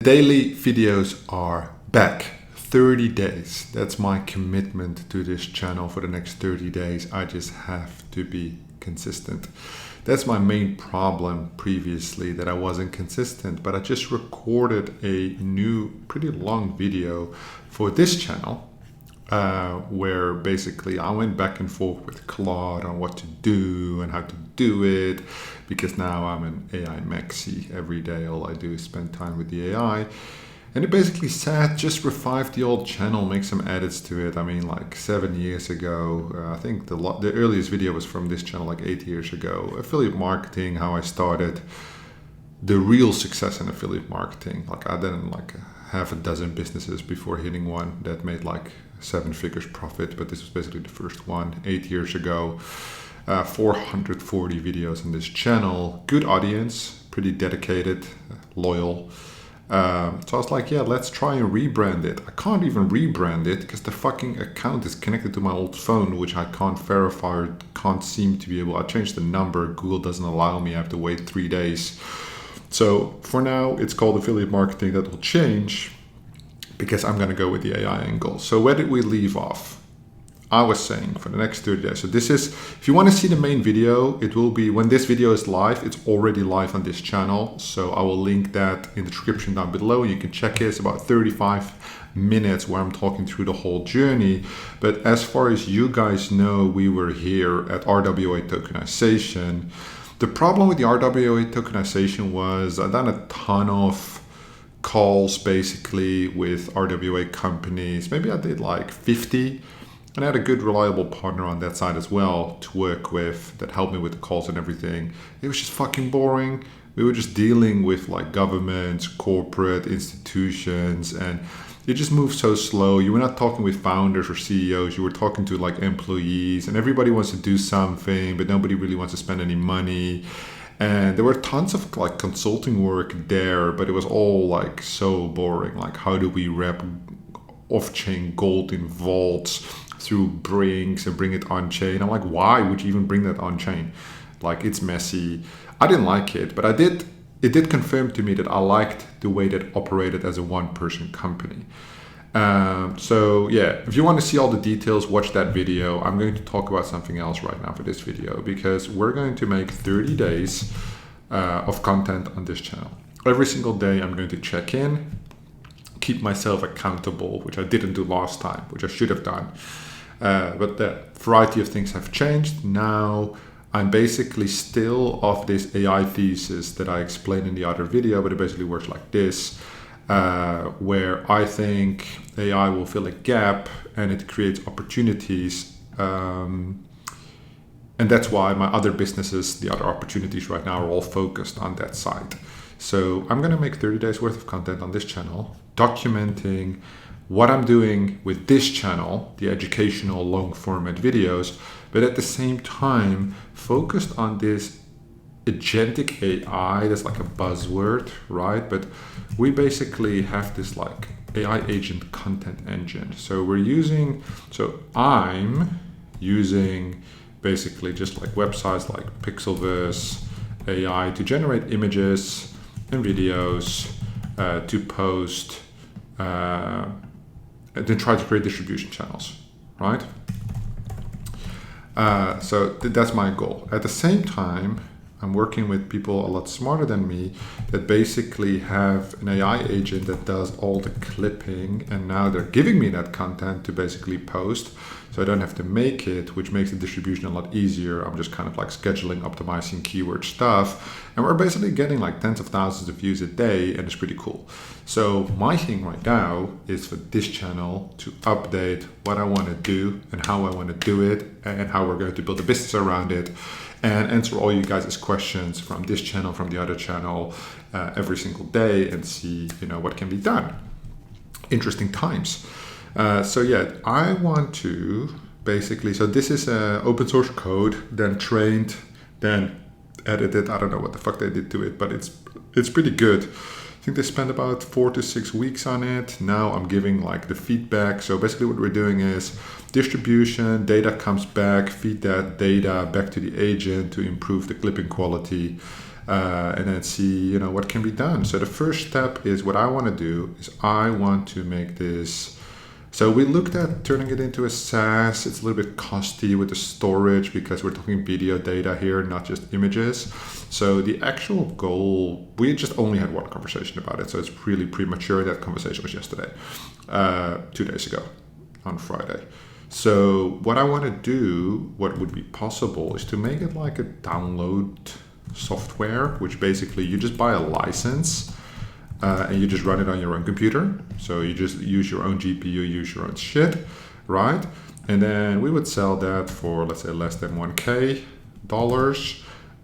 daily videos are back. 30 days. That's my commitment to this channel for the next 30 days. I just have to be consistent. That's my main problem previously, that I wasn't consistent, but I just recorded a new pretty long video for this channel where basically I went back and forth with Claude on what to do and how to do it, because now I'm an AI maxi. Every day all I do is spend time with the AI. And it basically said, just revive the old channel, make some edits to it. I mean, like 7 years ago, I think the earliest video was from this channel like 8 years ago. Affiliate marketing, how I started the real success in affiliate marketing. Like I did like half a dozen businesses before hitting one that made like 7 figures profit, but this was basically the first one 8 years ago. 440 videos on this channel, good audience, pretty dedicated, loyal. So I was like, yeah, let's try and rebrand it. I can't even rebrand it because the fucking account is connected to my old phone, which I can't verify or can't seem to be able. I changed the number. Google doesn't allow me. I have to wait 3 days. So for now, it's called affiliate marketing. That will change because I'm going to go with the AI angle. So where did we leave off? I was saying for the next 30 days. So this is, if you want to see the main video, it will be when this video is live. It's already live on this channel. So I will link that in the description down below. You can check it. It's about 35 minutes where I'm talking through the whole journey. But as far as you guys know, we were here at RWA tokenization. The problem with the RWA tokenization was I've done a ton of calls basically with RWA companies. Maybe I did like 50. And I had a good, reliable partner on that side as well to work with that helped me with the calls and everything. It was just fucking boring. We were just dealing with like governments, corporate institutions, and it just moved so slow. You were not talking with founders or CEOs. You were talking to like employees, and everybody wants to do something, but nobody really wants to spend any money. And there were tons of like consulting work there, but it was all like so boring. Like, how do we wrap off-chain gold in vaults through Brinks and bring it on-chain? I'm like, why would you even bring that on-chain? Like, it's messy. I didn't like it, but it did confirm to me that I liked the way that operated as a one-person company. So yeah, if you want to see all the details, watch that video. I'm going to talk about something else right now for this video, because we're going to make 30 days of content on this channel. Every single day I'm going to check in, keep myself accountable, which I didn't do last time, which I should have done. But the variety of things have changed. Now I'm basically still off this AI thesis that I explained in the other video, but it basically works like this, where I think AI will fill a gap and it creates opportunities. And that's why my other businesses, the other opportunities right now, are all focused on that side. So I'm going to make 30 days worth of content on this channel, documenting what I'm doing with this channel, the educational long format videos, but at the same time focused on this agentic AI. That's like a buzzword, right? But we basically have this like AI agent content engine. So I'm using basically just like websites like Pixelverse AI to generate images and videos to post and then try to create distribution channels, right? So that's my goal. At the same time, I'm working with people a lot smarter than me that basically have an AI agent that does all the clipping, and now they're giving me that content to basically post, so I don't have to make it, which makes the distribution a lot easier. I'm just kind of like scheduling, optimizing keyword stuff, and we're basically getting like tens of thousands of views a day, and it's pretty cool. So my thing right now is for this channel to update what I want to do and how I want to do it and how we're going to build a business around it, and answer all you guys' questions from this channel, from the other channel, every single day, and see, what can be done. Interesting times. So yeah, I want to basically, so this is open source code, then trained, then edited. I don't know what the fuck they did to it, but it's pretty good. I think they spent about 4 to 6 weeks on it. Now I'm giving like the feedback. So basically what we're doing is distribution, data comes back, feed that data back to the agent to improve the clipping quality. and then see, what can be done. So the first step is what I want to do is I want to make this. So we looked at turning it into a SaaS. It's a little bit costly with the storage because we're talking video data here, not just images. So the actual goal, we just only had one conversation about it. So it's really premature. That conversation was yesterday, 2 days ago on Friday. So what I want to do, what would be possible, is to make it like a download software, which basically you just buy a license and you just run it on your own computer. So you just use your own GPU, use your own shit, right? And then we would sell that for, let's say, less than $1K,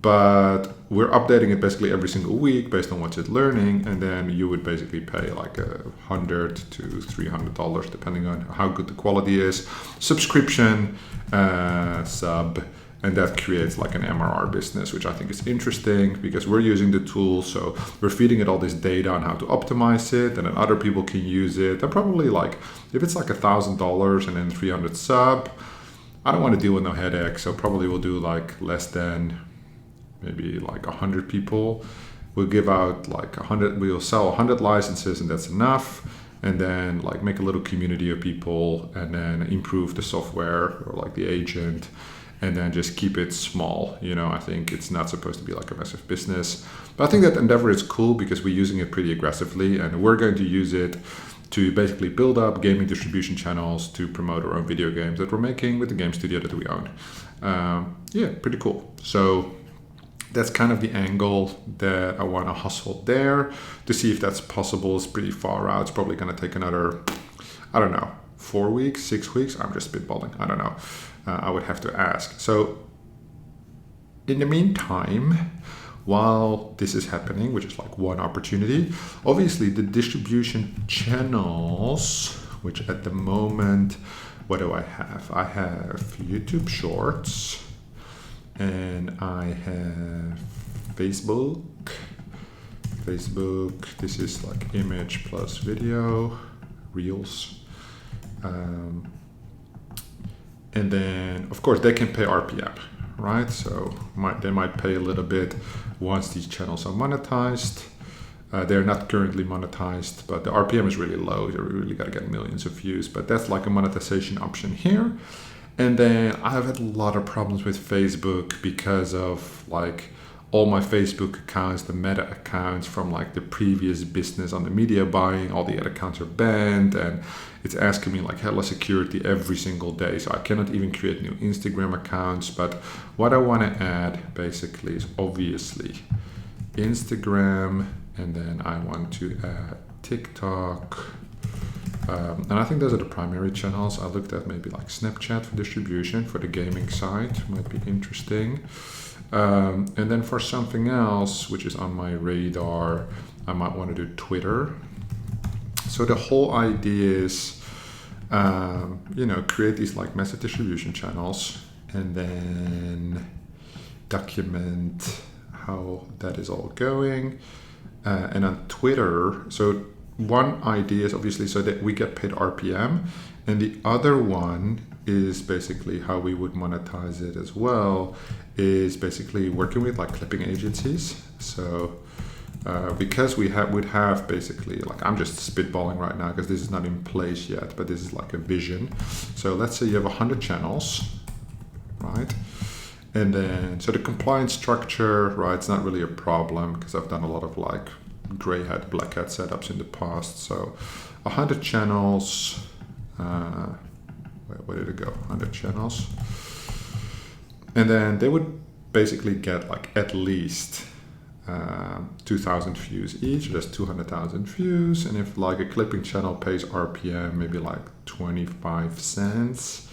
but we're updating it basically every single week based on what it's learning. And then you would basically pay like $100 to $300, depending on how good the quality is. Subscription, sub. And that creates like an MRR business, which I think is interesting because we're using the tool. So we're feeding it all this data on how to optimize it, and then other people can use it. And probably like, if it's like $1,000 and then 300 sub, I don't want to deal with no headache. So probably we'll do like less than maybe like 100 people. We'll give out like 100, we'll sell 100 licenses and that's enough. And then like make a little community of people and then improve the software or like the agent. And then just keep it small. I think it's not supposed to be like a massive business. But I think that endeavor is cool because we're using it pretty aggressively, and we're going to use it to basically build up gaming distribution channels to promote our own video games that we're making with the game studio that we own. Pretty cool. So that's kind of the angle that I want to hustle there to see if that's possible. It's pretty far out. It's probably going to take another, 4 weeks, 6 weeks. I'm just spitballing. I don't know. I would have to ask. So in the meantime, while this is happening, which is like one opportunity, obviously the distribution channels, which at the moment, what do I have? I have YouTube Shorts and I have Facebook. This is like image plus video, Reels. And then, of course, they can pay RPM, right? So they might pay a little bit once these channels are monetized. They're not currently monetized, but the RPM is really low. You really got to get millions of views, but that's like a monetization option here. And then I've had a lot of problems with Facebook because of like all my Facebook accounts, the meta accounts from like the previous business on the media buying, all the other accounts are banned, and it's asking me like hella security every single day. So I cannot even create new Instagram accounts. But what I want to add basically is obviously Instagram, and then I want to add TikTok. And I think those are the primary channels. I looked at maybe like Snapchat for distribution for the gaming side, might be interesting. And then for something else, which is on my radar, I might want to do Twitter. So the whole idea is, create these like message distribution channels and then document how that is all going. And on Twitter, so one idea is obviously so that we get paid RPM, and the other one is basically how we would monetize it as well, is basically working with like clipping agencies. So because would have basically, like, I'm just spitballing right now because this is not in place yet, but this is like a vision. So let's say you have 100 channels, right? And then, so the compliance structure, right, it's not really a problem because I've done a lot of like gray hat, black hat setups in the past. So 100 channels, where did it go? 100 channels. And then they would basically get like at least 2,000 views each. That's 200,000 views. And if like a clipping channel pays RPM, maybe like 25 cents.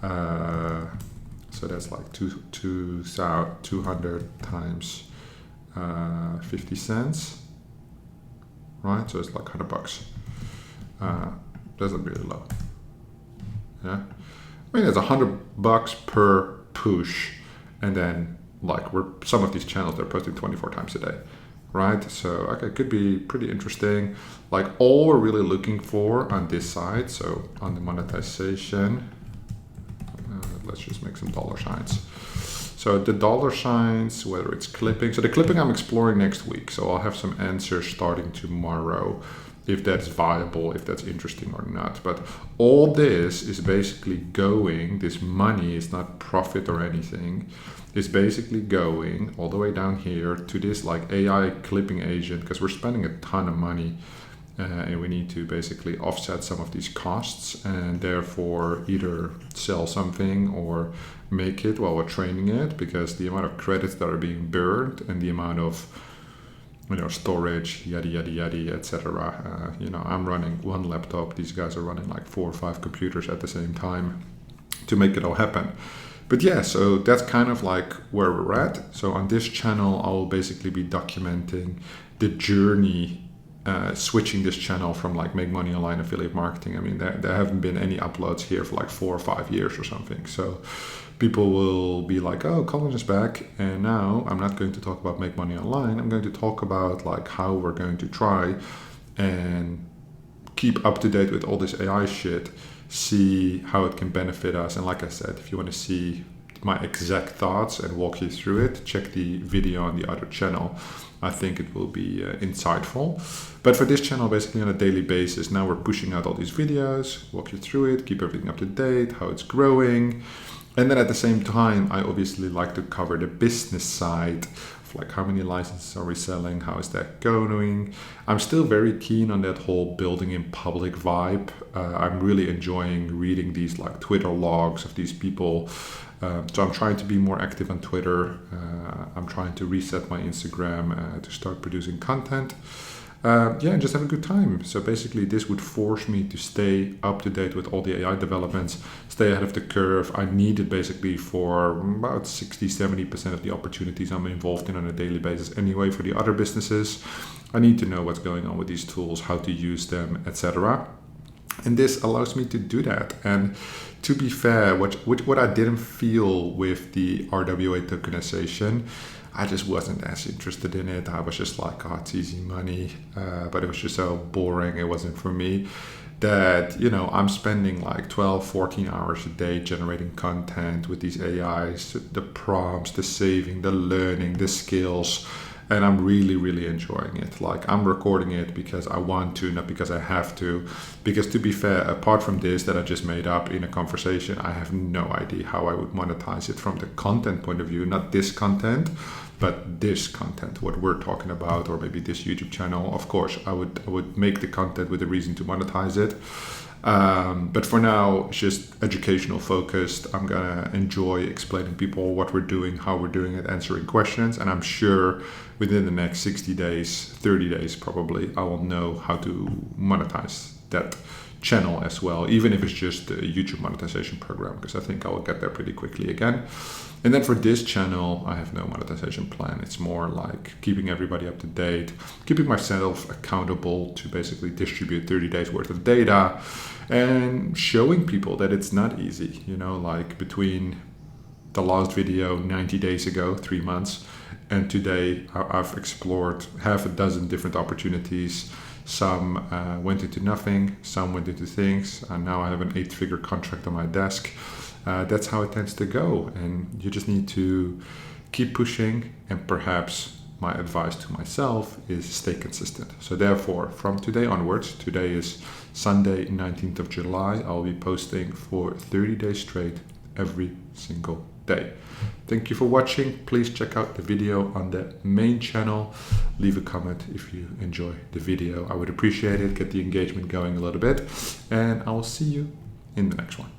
So that's like 200 times 50 cents, right? So it's like $100. That's really low. Yeah, I mean it's $100 per push, and then like some of these channels they're posting 24 times a day, right? So okay, it could be pretty interesting. Like all we're really looking for on this side, so on the monetization. Let's just make some dollar signs. So the dollar signs, whether it's clipping. So the clipping I'm exploring next week. So I'll have some answers starting tomorrow, if that's viable, if that's interesting or not. But all this is basically going, this money is not profit or anything. It's basically going all the way down here to this like AI clipping agent, because we're spending a ton of money. And we need to basically offset some of these costs and therefore either sell something or make it while we're training it, because the amount of credits that are being burned and the amount of storage, yada yada yada, etc. I'm running one laptop. These guys are running like 4 or 5 computers at the same time to make it all happen. But yeah, so that's kind of like where we're at. So on this channel, I will basically be documenting the journey, switching this channel from like make money online affiliate marketing. I mean, there haven't been any uploads here for like 4 or 5 years or something. So people will be like, oh, Colin is back. And now I'm not going to talk about make money online. I'm going to talk about like how we're going to try and keep up to date with all this AI shit, see how it can benefit us. And like I said, if you want to see my exact thoughts and walk you through it, check the video on the other channel. I think it will be insightful. But for this channel, basically on a daily basis, now we're pushing out all these videos, walk you through it, keep everything up to date, how it's growing. And then at the same time, I obviously like to cover the business side of like how many licenses are we selling, how is that going. I'm still very keen on that whole building in public vibe. I'm really enjoying reading these like Twitter logs of these people. So I'm trying to be more active on Twitter. I'm trying to reset my Instagram to start producing content. And just have a good time. So basically this would force me to stay up to date with all the AI developments, stay ahead of the curve. I need it basically for about 60-70% of the opportunities I'm involved in on a daily basis anyway for the other businesses. I need to know what's going on with these tools, how to use them, etc. And this allows me to do that. And to be fair, what I didn't feel with the RWA tokenization, I just wasn't as interested in it. I was just like, oh, it's easy money. But it was just so boring. It wasn't for me. That, I'm spending like 12, 14 hours a day generating content with these AIs, the prompts, the saving, the learning, the skills. And I'm really, really enjoying it. Like, I'm recording it because I want to, not because I have to. Because to be fair, apart from this that I just made up in a conversation, I have no idea how I would monetize it from the content point of view. Not this content, but this content, what we're talking about, or maybe this YouTube channel. Of course, I would make the content with a reason to monetize it. But for now, it's just educational focused. I'm gonna enjoy explaining people what we're doing, how we're doing it, answering questions. And I'm sure within the next 60 days, 30 days probably, I will know how to monetize that channel as well, even if it's just a YouTube monetization program, because I think I will get there pretty quickly again. And then for this channel, I have no monetization plan. It's more like keeping everybody up to date, keeping myself accountable to basically distribute 30 days worth of data and showing people that it's not easy, like between the last video 90 days ago, 3 months, and today I've explored half a dozen different opportunities. Some went into nothing, some went into things, and now I have an 8-figure contract on my desk. That's how it tends to go, and you just need to keep pushing. And perhaps my advice to myself is stay consistent. So therefore, from today onwards, today is Sunday 19th of July, I'll be posting for 30 days straight every single day. Thank you for watching. Please check out the video on the main channel. Leave a comment if you enjoy the video. I would appreciate it. Get the engagement going a little bit, and I will see you in the next one.